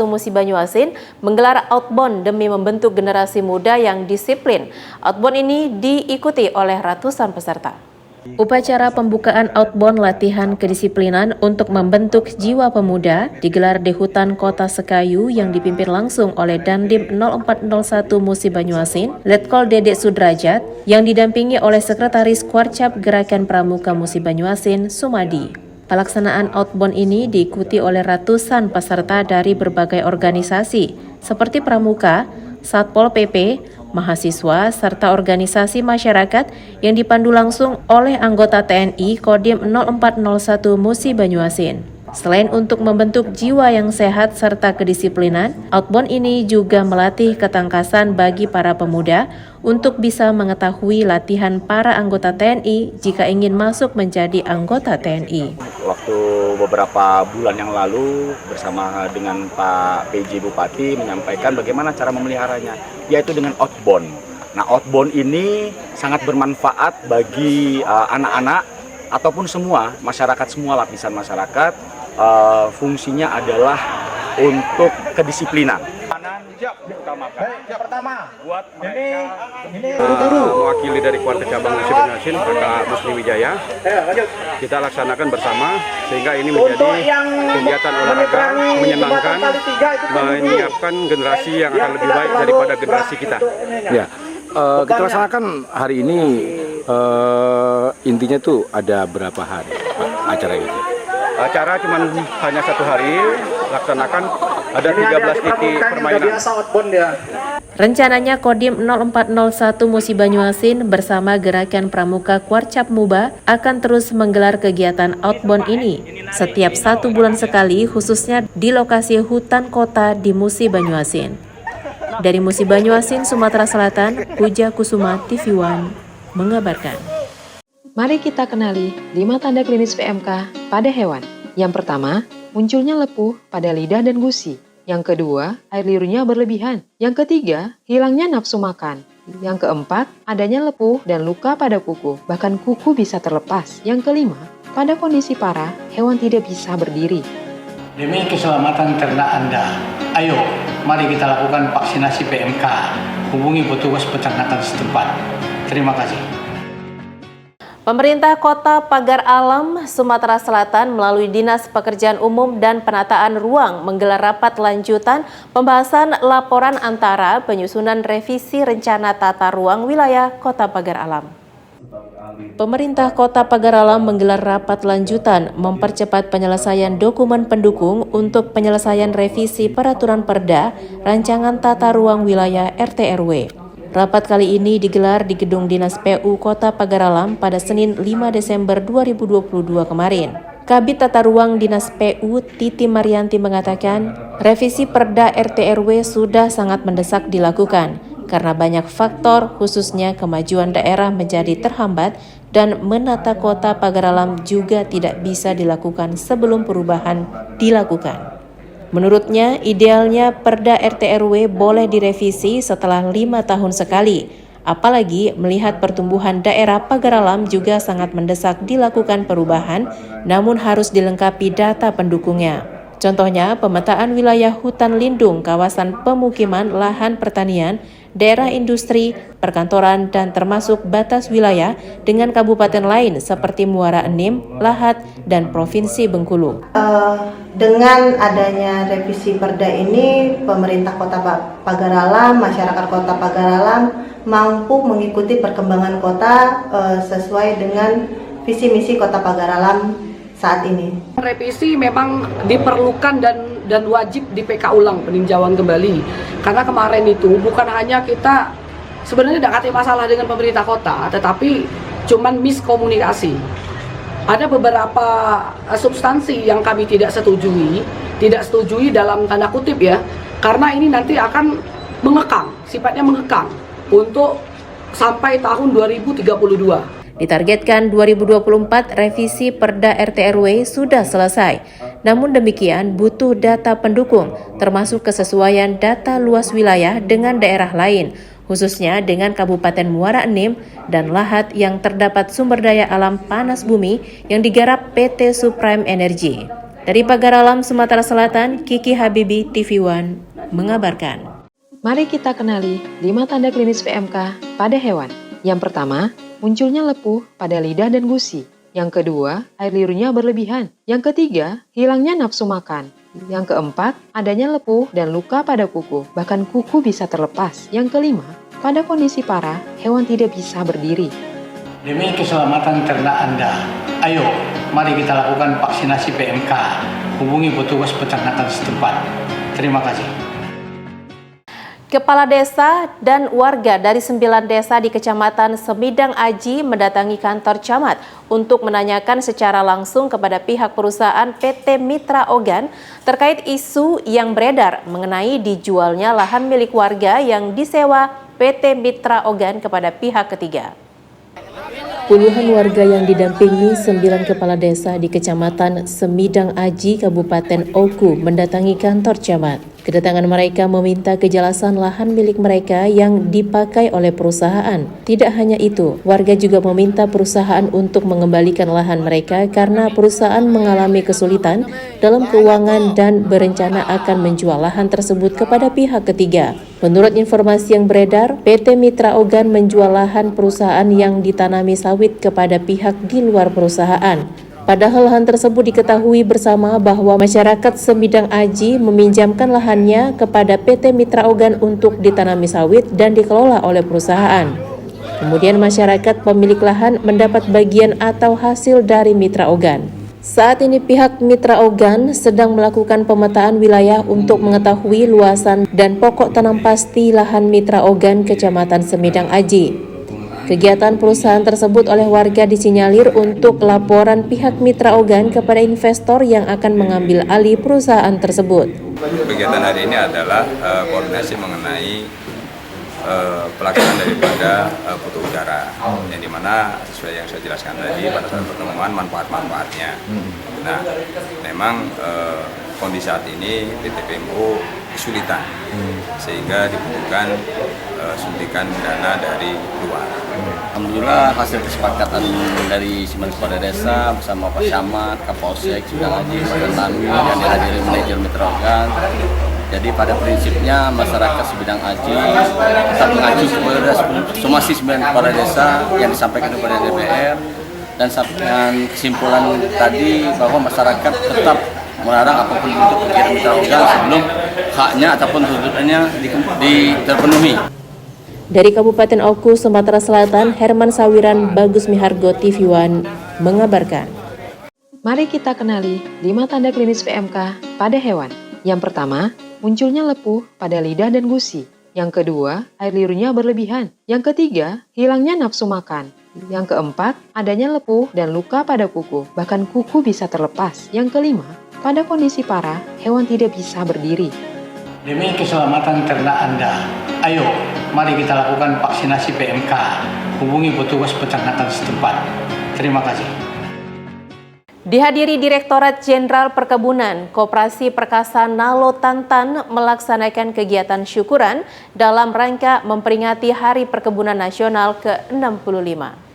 Musi Banyuasin menggelar outbound demi membentuk generasi muda yang disiplin. Outbound ini diikuti oleh ratusan peserta. Upacara pembukaan outbound latihan kedisiplinan untuk membentuk jiwa pemuda digelar di Hutan Kota Sekayu yang dipimpin langsung oleh Dandim 0401 Musi Banyuasin, Letkol Dedek Sudrajat, yang didampingi oleh Sekretaris Kuarcap Gerakan Pramuka Musi Banyuasin, Sumadi. Pelaksanaan outbound ini diikuti oleh ratusan peserta dari berbagai organisasi seperti Pramuka, Satpol PP, mahasiswa, serta organisasi masyarakat yang dipandu langsung oleh anggota TNI Kodim 0401 Musi Banyuasin. Selain untuk membentuk jiwa yang sehat serta kedisiplinan, outbound ini juga melatih ketangkasan bagi para pemuda untuk bisa mengetahui latihan para anggota TNI jika ingin masuk menjadi anggota TNI. Waktu beberapa bulan yang lalu bersama dengan Pak PJ Bupati menyampaikan bagaimana cara memeliharanya, yaitu dengan outbound. Nah, outbound ini sangat bermanfaat bagi anak-anak ataupun semua masyarakat, semua lapisan masyarakat. Fungsinya adalah untuk kedisiplinan. Pertama, buat mereka mewakili dari Kuartir Cabang Musi Banyuasin, Kakak Musni Wijaya, kita laksanakan bersama sehingga ini menjadi kegiatan olahraga menyenangkan, menyiapkan generasi yang akan lebih baik daripada generasi kita. Ya, kita laksanakan hari ini intinya tuh ada berapa hari acara ini? Acara cuma hanya 1 hari, laksanakan ada 13 titik permainan. Rencananya Kodim 0401 Musi Banyuasin bersama Gerakan Pramuka Kuarcap Muba akan terus menggelar kegiatan outbound ini setiap 1 bulan sekali, khususnya di lokasi hutan kota di Musi Banyuasin. Dari Musi Banyuasin, Sumatera Selatan, Puja Kusuma TV One mengabarkan. Mari kita kenali 5 tanda klinis PMK pada hewan. Yang pertama, munculnya lepuh pada lidah dan gusi. Yang kedua, air liurnya berlebihan. Yang ketiga, hilangnya nafsu makan. Yang keempat, adanya lepuh dan luka pada kuku, bahkan kuku bisa terlepas. Yang kelima, pada kondisi parah, hewan tidak bisa berdiri. Demi keselamatan ternak Anda, ayo mari kita lakukan vaksinasi PMK. Hubungi petugas peternakan setempat. Terima kasih. Pemerintah Kota Pagar Alam, Sumatera Selatan melalui Dinas Pekerjaan Umum dan Penataan Ruang menggelar rapat lanjutan pembahasan laporan antara penyusunan revisi rencana tata ruang wilayah Kota Pagar Alam. Pemerintah Kota Pagar Alam menggelar rapat lanjutan mempercepat penyelesaian dokumen pendukung untuk penyelesaian revisi peraturan Perda Rancangan Tata Ruang Wilayah RT/RW. Rapat kali ini digelar di Gedung Dinas PU Kota Pagar Alam pada Senin 5 Desember 2022 kemarin. Kabid Tata Ruang Dinas PU Titi Marianti mengatakan, revisi Perda RT/RW sudah sangat mendesak dilakukan karena banyak faktor khususnya kemajuan daerah menjadi terhambat dan menata Kota Pagar Alam juga tidak bisa dilakukan sebelum perubahan dilakukan. Menurutnya, idealnya Perda RT/RW boleh direvisi setelah 5 tahun sekali. Apalagi melihat pertumbuhan daerah Pagar Alam juga sangat mendesak dilakukan perubahan, namun harus dilengkapi data pendukungnya. Contohnya, pemetaan wilayah hutan lindung, kawasan pemukiman, lahan pertanian, daerah industri, perkantoran, dan termasuk batas wilayah dengan kabupaten lain seperti Muara Enim, Lahat, dan Provinsi Bengkulu. Dengan adanya revisi Perda ini, pemerintah Kota Pagar Alam, masyarakat Kota Pagar Alam mampu mengikuti perkembangan kota sesuai dengan visi misi Kota Pagar Alam saat ini. Revisi memang diperlukan dan wajib di PK ulang, peninjauan kembali. Karena kemarin itu bukan hanya kita sebenarnya tidak ada masalah dengan pemerintah kota, tetapi cuman miskomunikasi. Ada beberapa substansi yang kami tidak setujui dalam tanda kutip ya, karena ini nanti akan mengekang, sifatnya mengekang untuk sampai tahun 2032. Ditargetkan 2024 revisi Perda RT/RW sudah selesai. Namun demikian butuh data pendukung, termasuk kesesuaian data luas wilayah dengan daerah lain, khususnya dengan Kabupaten Muara Enim dan Lahat yang terdapat sumber daya alam panas bumi yang digarap PT Supreme Energy. Dari Pagar Alam, Sumatera Selatan, Kiki Habibi, TV One, mengabarkan. Mari kita kenali 5 tanda klinis PMK pada hewan. Yang pertama, munculnya lepuh pada lidah dan gusi. Yang kedua, air liurnya berlebihan. Yang ketiga, hilangnya nafsu makan. Yang keempat, adanya lepuh dan luka pada kuku, bahkan kuku bisa terlepas. Yang kelima, pada kondisi parah, hewan tidak bisa berdiri. Demi keselamatan ternak Anda, ayo mari kita lakukan vaksinasi PMK. Hubungi petugas peternakan setempat. Terima kasih. Kepala desa dan warga dari 9 desa di Kecamatan Semidang Aji mendatangi kantor camat untuk menanyakan secara langsung kepada pihak perusahaan PT Mitra Ogan terkait isu yang beredar mengenai dijualnya lahan milik warga yang disewa PT Mitra Ogan kepada pihak ketiga. Puluhan warga yang didampingi 9 kepala desa di Kecamatan Semidang Aji, Kabupaten Oku mendatangi kantor camat. Kedatangan mereka meminta kejelasan lahan milik mereka yang dipakai oleh perusahaan. Tidak hanya itu, warga juga meminta perusahaan untuk mengembalikan lahan mereka karena perusahaan mengalami kesulitan dalam keuangan dan berencana akan menjual lahan tersebut kepada pihak ketiga. Menurut informasi yang beredar, PT Mitra Ogan menjual lahan perusahaan yang ditanami sawit kepada pihak di luar perusahaan. Padahal lahan tersebut diketahui bersama bahwa masyarakat Semidang Aji meminjamkan lahannya kepada PT Mitra Ogan untuk ditanami sawit dan dikelola oleh perusahaan. Kemudian masyarakat pemilik lahan mendapat bagian atau hasil dari Mitra Ogan. Saat ini pihak Mitra Ogan sedang melakukan pemetaan wilayah untuk mengetahui luasan dan pokok tanam pasti lahan Mitra Ogan Kecamatan Semidang Aji. Kegiatan perusahaan tersebut oleh warga disinyalir untuk laporan pihak Mitra Ogan kepada investor yang akan mengambil alih perusahaan tersebut. Kegiatan hari ini adalah koordinasi mengenai pelaksanaan daripada foto udara, yang dimana sesuai yang saya jelaskan tadi pada saat pertemuan manfaat-manfaatnya. Nah, memang kondisi saat ini PT PMO kesulitan sehingga dibutuhkan suntikan dana dari luar. Alhamdulillah hasil kesepakatan dari 9 kepala desa bersama Pak Camat, Kapolsek, Semidang Aji, Pak Tani, dan dihadiri manajer Mitra Ogan. Jadi pada prinsipnya masyarakat Semidang Aji tetap mengacu kepada somasi 9 kepala desa yang disampaikan kepada DPR dan kesimpulan tadi bahwa masyarakat tetap melarang apapun bentuk kegiatan mitra logal sebelum haknya ataupun tuntutannya terpenuhi. Dari Kabupaten Oku, Sumatera Selatan, Herman Sawiran, Bagus Mihargo, TV One mengabarkan. Mari kita kenali 5 tanda klinis PMK pada hewan. Yang pertama, munculnya lepuh pada lidah dan gusi. Yang kedua, air liurnya berlebihan. Yang ketiga, hilangnya nafsu makan. Yang keempat, adanya lepuh dan luka pada kuku, bahkan kuku bisa terlepas. Yang kelima, pada kondisi parah, hewan tidak bisa berdiri. Demi keselamatan ternak Anda, ayo mari kita lakukan vaksinasi PMK. Hubungi petugas peternakan setempat. Terima kasih. Dihadiri Direktorat Jenderal Perkebunan, Koperasi Perkasa Nalo Tantan melaksanakan kegiatan syukuran dalam rangka memperingati Hari Perkebunan Nasional ke-65.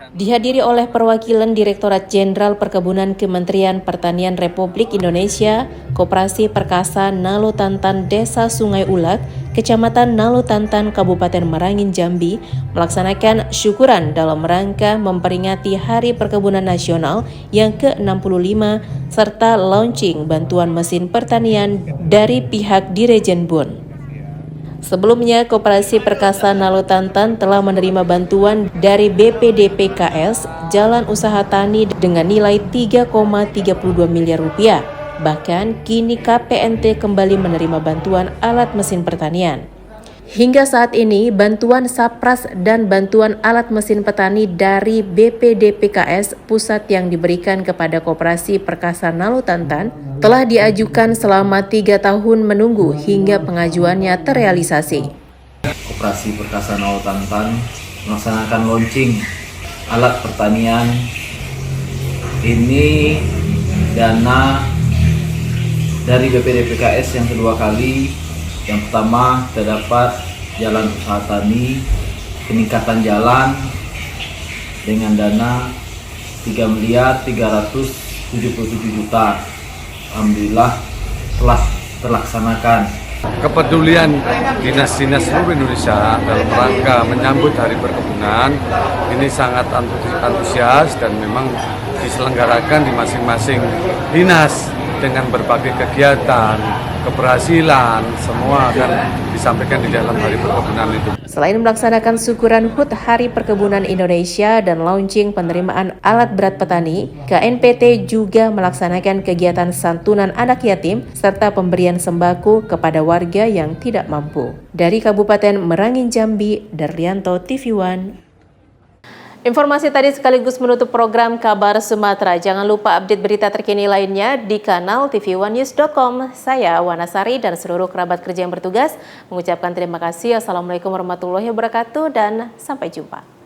Dihadiri oleh perwakilan Direktorat Jenderal Perkebunan Kementerian Pertanian Republik Indonesia, Koperasi Perkasa Nalo Tantan Desa Sungai Ulak, Kecamatan Nalo Tantan, Kabupaten Merangin, Jambi, melaksanakan syukuran dalam rangka memperingati Hari Perkebunan Nasional yang ke-65 serta launching bantuan mesin pertanian dari pihak Dirjen Bun. Sebelumnya, Koperasi Perkasa Nalo Tantan telah menerima bantuan dari BPDPKS Jalan Usaha Tani dengan nilai 3,32 miliar rupiah. Bahkan, kini KPNT kembali menerima bantuan alat mesin pertanian. Hingga saat ini, bantuan Sapras dan bantuan alat mesin petani dari BPDPKS Pusat yang diberikan kepada Koperasi Perkasa Nalo Tantan telah diajukan selama 3 tahun menunggu hingga pengajuannya terrealisasi. Koperasi Perkasa Nalo Tantan melaksanakan launching alat pertanian. Ini dana dari BPDPKS yang kedua kali. Yang pertama terdapat jalan usaha tani, peningkatan jalan dengan dana 3.377.000.000. Alhamdulillah telah terlaksanakan. Kepedulian dinas-dinas seluruh Indonesia dalam rangka menyambut Hari Perkebunan ini sangat antusias dan memang diselenggarakan di masing-masing dinas dengan berbagai kegiatan, keberhasilan, semua akan disampaikan di dalam Hari Perkebunan itu. Selain melaksanakan syukuran HUT Hari Perkebunan Indonesia dan launching penerimaan alat berat petani, KNPT juga melaksanakan kegiatan santunan anak yatim serta pemberian sembako kepada warga yang tidak mampu. Dari Kabupaten Merangin, Jambi, Darlianto, TV One. Informasi tadi sekaligus menutup program Kabar Sumatera. Jangan lupa update berita terkini lainnya di kanal tv1news.com. Saya Wanasari dan seluruh kerabat kerja yang bertugas mengucapkan terima kasih. Assalamualaikum warahmatullahi wabarakatuh dan sampai jumpa.